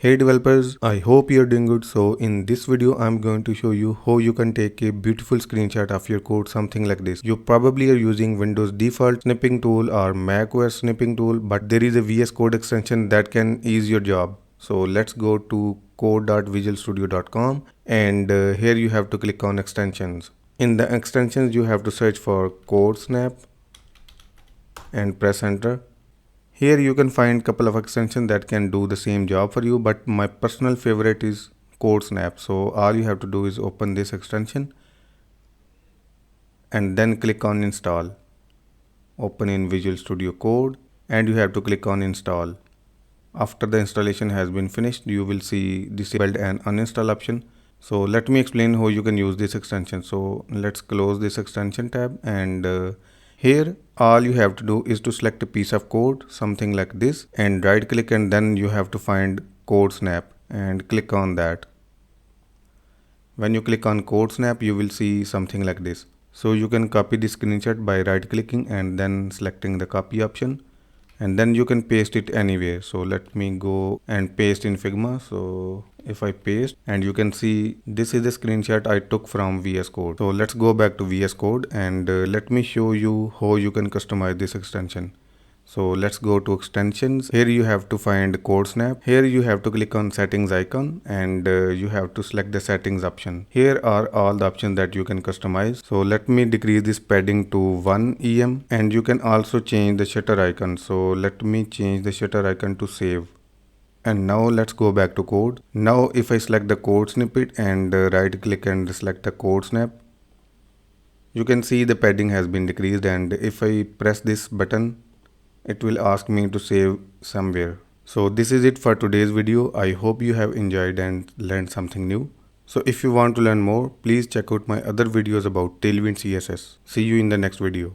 Hey developers, I hope you're doing good. So in this video, I'm going to show you how you can take a beautiful screenshot of your code, something like this. You probably are using Windows default snipping tool or macOS snipping tool, but there is a VS Code extension that can ease your job. So let's go to code.visualstudio.com and here you have to click on extensions. In the extensions, you have to search for CodeSnap and press enter. Here you can find couple of extensions that can do the same job for you, but my personal favorite is CodeSnap. So all you have to do is open this extension and then click on install. Open in Visual Studio Code and you have to click on install. After the installation has been finished, you will see disabled and uninstall option. So let me explain how you can use this extension. So let's close this extension tab and here all you have to do is to select a piece of code, something like this, and right click, and then you have to find CodeSnap and click on that. When you click on CodeSnap, you will see something like this. So you can copy the screenshot by right clicking and then selecting the copy option, and then you can paste it anywhere. So let me go and paste in Figma. So if I paste, and you can see this is the screenshot I took from VS Code. So let's go back to VS Code and let me show you how you can customize this extension. So let's go to extensions. Here you have to find CodeSnap. Here you have to click on settings icon and you have to select the settings option. Here are all the options that you can customize. So let me decrease this padding to 1 EM, and you can also change the shutter icon. So let me change the shutter icon to save. And now let's go back to code. Now if I select the code snippet and right click and select the CodeSnap, you can see the padding has been decreased, and if I press this button, it will ask me to save somewhere. So this is it for today's video. I hope you have enjoyed and learned something new. So if you want to learn more, please check out my other videos about Tailwind CSS. See you in the next video.